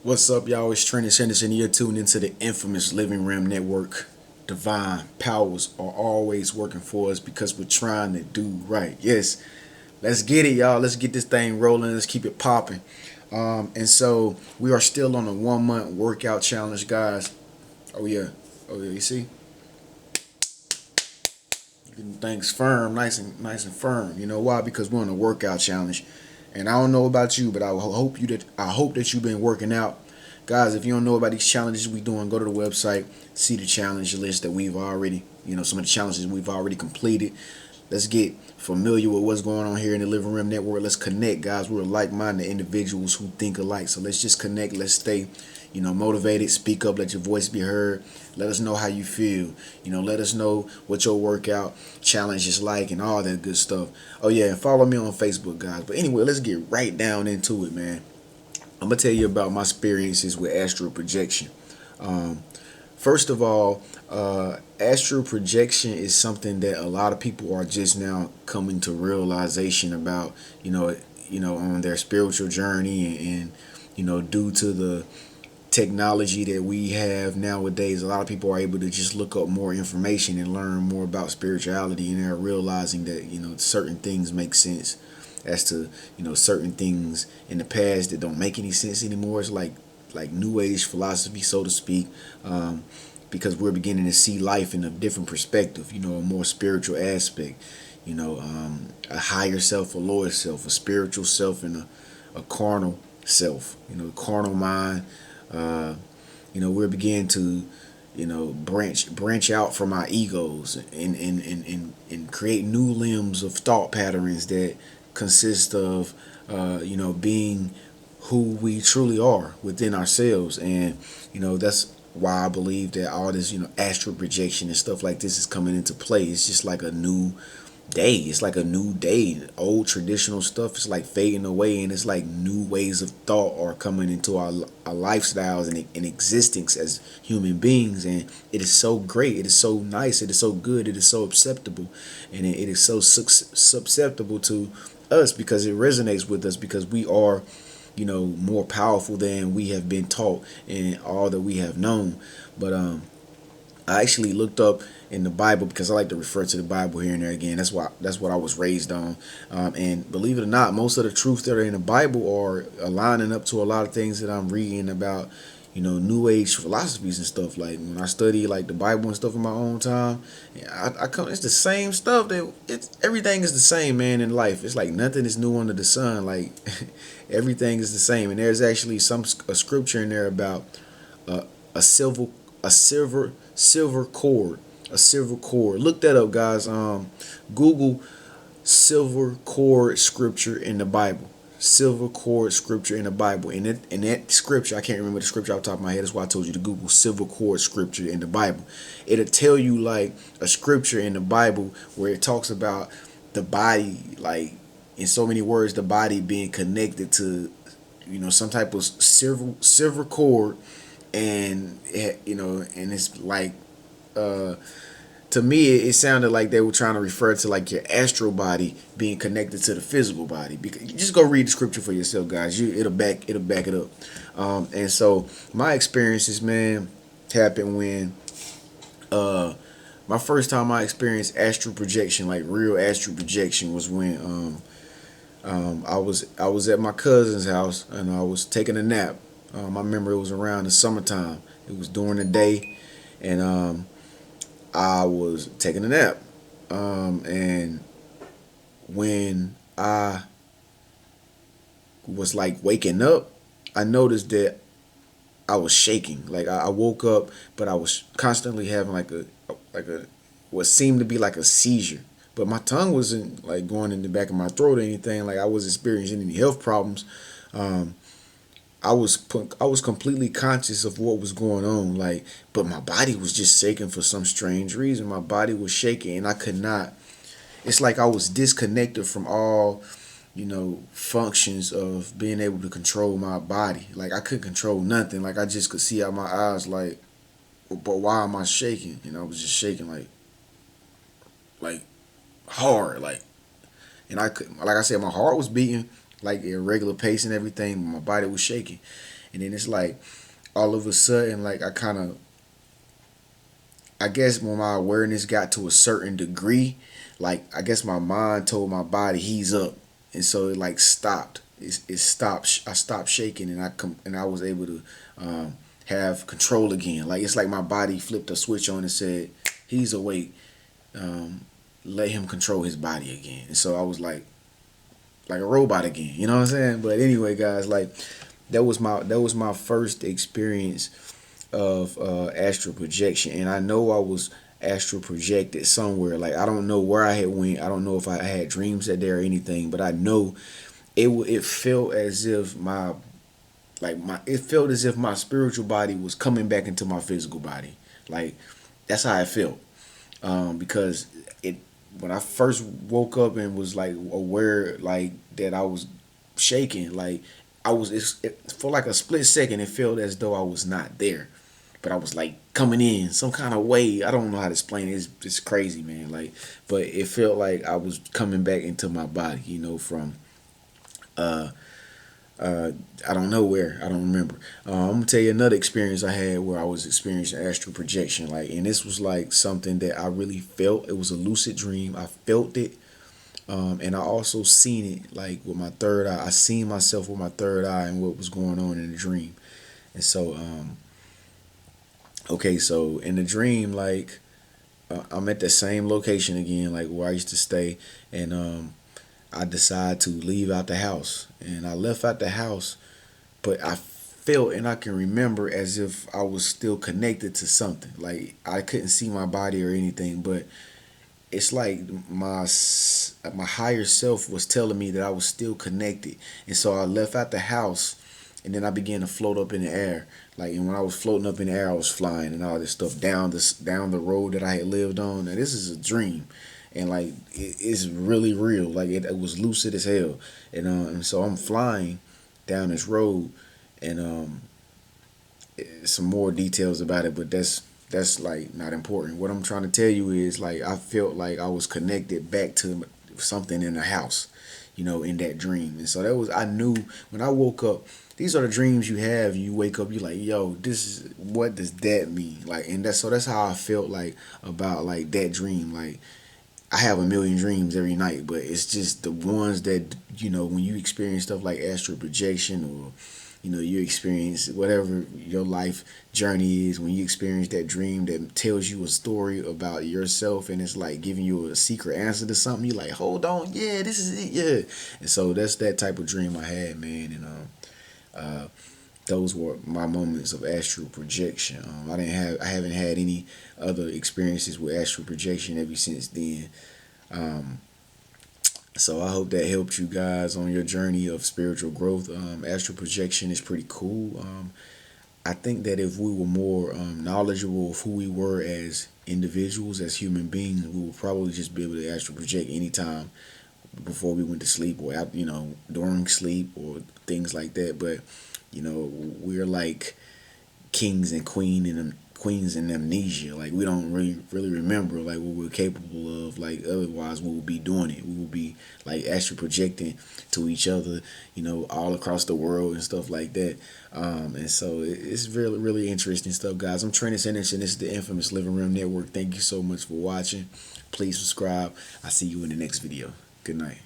What's up, y'all? It's Trenius, and you're tuned into the infamous Living Realm Network. Divine powers are always working for us because we're trying to do right. Yes, let's get it, y'all. Let's get this thing rolling. Let's keep it popping. And so we are still on a 1 month workout challenge, guys. Oh yeah, oh yeah. You see, getting things firm, nice and firm. You know why? Because we're on a workout challenge. And I don't know about you, but I hope that you've been working out. Guys, if you don't know about these challenges we doing, go to the website, see the challenge list that we've already, some of the challenges we've already completed. Let's get familiar with what's going on here in the Living Room Network. Let's connect, guys. We're like-minded individuals who think alike. So let's just connect. Let's stay, motivated. Speak up. Let your voice be heard. Let us know how you feel. Let us know what your workout challenge is like and all that good stuff. Oh yeah, and follow me on Facebook, guys. But anyway, let's get right down into it, man. I'm gonna tell you about my experiences with astral projection. Um, First of all, astral projection is something that a lot of people are just now coming to realization about. On their spiritual journey, and due to the technology that we have nowadays, a lot of people are able to just look up more information and learn more about spirituality, and they're realizing that certain things make sense as to certain things in the past that don't make any sense anymore. It's like new age philosophy, so to speak, because we're beginning to see life in a different perspective, a more spiritual aspect, a higher self, a lower self, a spiritual self, and a carnal self, carnal mind. uh, we're beginning to branch out from our egos and create new limbs of thought patterns that consist of being who we truly are within ourselves. And that's why I believe that all this astral projection and stuff like this is coming into play. It's just like a new day. It's like a new day. Old traditional stuff is like fading away, and it's like new ways of thought are coming into our lifestyles and in existence as human beings. And it is so great. It is so nice. It is so good. It is so acceptable, and it is so susceptible to us because it resonates with us because we are more powerful than we have been taught and all that we have known. But I actually looked up in the Bible because I like to refer to the Bible here and there again. That's what I was raised on. And believe it or not, most of the truths that are in the Bible are aligning up to a lot of things that I'm reading about, New Age philosophies and stuff. Like when I study like the Bible and stuff in my own time, I come. It's the same stuff everything is the same, man. In life, it's like nothing is new under the sun. Like everything is the same. And there's actually a scripture in there about uh, a silver a silver cord, a silver cord. Look that up, guys. Google silver cord scripture in the Bible. Silver cord scripture in the Bible. And in that scripture, I can't remember the scripture off the top of my head. That's why I told you to Google silver cord scripture in the Bible. It'll tell you like a scripture in the Bible where it talks about the body, like in so many words, the body being connected to some type of silver cord. And and it's like uh to me it sounded like they were trying to refer to like your astral body being connected to the physical body. Because you just go read the scripture for yourself, guys. It'll back it up. And so my experiences, man, happened when uh my first time I experienced astral projection, like real astral projection, was when I was at my cousin's house and I was taking a nap. I remember it was around the summertime. It was during the day, and I was taking a nap. And when I was like waking up, I noticed that I was shaking. Like I woke up, but I was constantly having like a what seemed to be like a seizure. But my tongue wasn't like going in the back of my throat or anything. Like I was experiencing any health problems. Um, I was completely conscious of what was going on. Like, but my body was just shaking for some strange reason. My body was shaking, and I could not. It's like I was disconnected from all functions of being able to control my body. Like I couldn't control nothing. Like I just could see out my eyes. Like, but why am I shaking? I was just shaking like hard. And I could, like I said, my heart was beating like a regular pace and everything. But my body was shaking, And then it's like all of a sudden, like I guess when my awareness got to a certain degree, like I guess my mind told my body he's up, and so it like stopped. It stopped. I stopped shaking, and I was able to have control again. Like it's like my body flipped a switch on and said he's awake. Um, Let him control his body again. And so I was like a robot again. You know what I'm saying? But anyway, guys, like that was my first experience of astral projection, and I know I was astral projected somewhere. Like I don't know where I had went. I don't know if I had dreams that day or anything, but I know it felt as if it felt as if my spiritual body was coming back into my physical body. Like that's how I felt. Because it when I first woke up and was like aware like that I was shaking, like for like a split second it felt as though I was not there, but I was like coming in some kind of way. I don't know how to explain it. It's crazy, man. Like, but it felt like I was coming back into my body, from uh uh, I don't know where. I don't remember. I'm gonna tell you another experience I had where I was experiencing astral projection. Like, and this was like something that I really felt. It was a lucid dream. I felt it, and I also seen it like with my third eye. I seen myself with my third eye and what was going on in the dream. And so, okay, so in the dream, like I'm at the same location again, like where I used to stay, and I decided to leave out the house, and I left out the house, but I felt and I can remember as if I was still connected to something. Like I couldn't see my body or anything, but it's like my higher self was telling me that I was still connected, and so I left out the house, and then I began to float up in the air. Like, and when I was floating up in the air, I was flying and all this stuff down the road that I had lived on. And this is a dream, and like it's really real. Like it was lucid as hell, and so I'm flying down this road, and some more details about it, but that's like not important. What I'm trying to tell you is like I felt like I was connected back to something in the house, in that dream. And so that was I knew when I woke up. These are the dreams you have. You wake up, you like, yo, this is what does that mean? Like, and that's how I felt like about like that dream. Like I have a million dreams every night, but it's just the ones that when you experience stuff like astral projection, or you experience whatever your life journey is, when you experience that dream that tells you a story about yourself, and it's like giving you a secret answer to something, you like, hold on, yeah, this is it, yeah. And so that's that type of dream I had, man. And uh, those were my moments of astral projection. I haven't had any other experiences with astral projection ever since then. Um, so I hope that helped you guys on your journey of spiritual growth. Astral projection is pretty cool. I think that if we were more knowledgeable of who we were as individuals, as human beings, we would probably just be able to astral project anytime before we went to sleep, or during sleep, or things like that. But we're like kings and queens in amnesia. Like we don't really remember like what we're capable of. Like otherwise we will be doing it. We will be like astral projecting to each other, all across the world and stuff like that. And so it's really interesting stuff, guys. I'm Trenius, and this is the infamous Living Room Network. Thank you so much for watching. Please subscribe. I'll see you in the next video. Good night.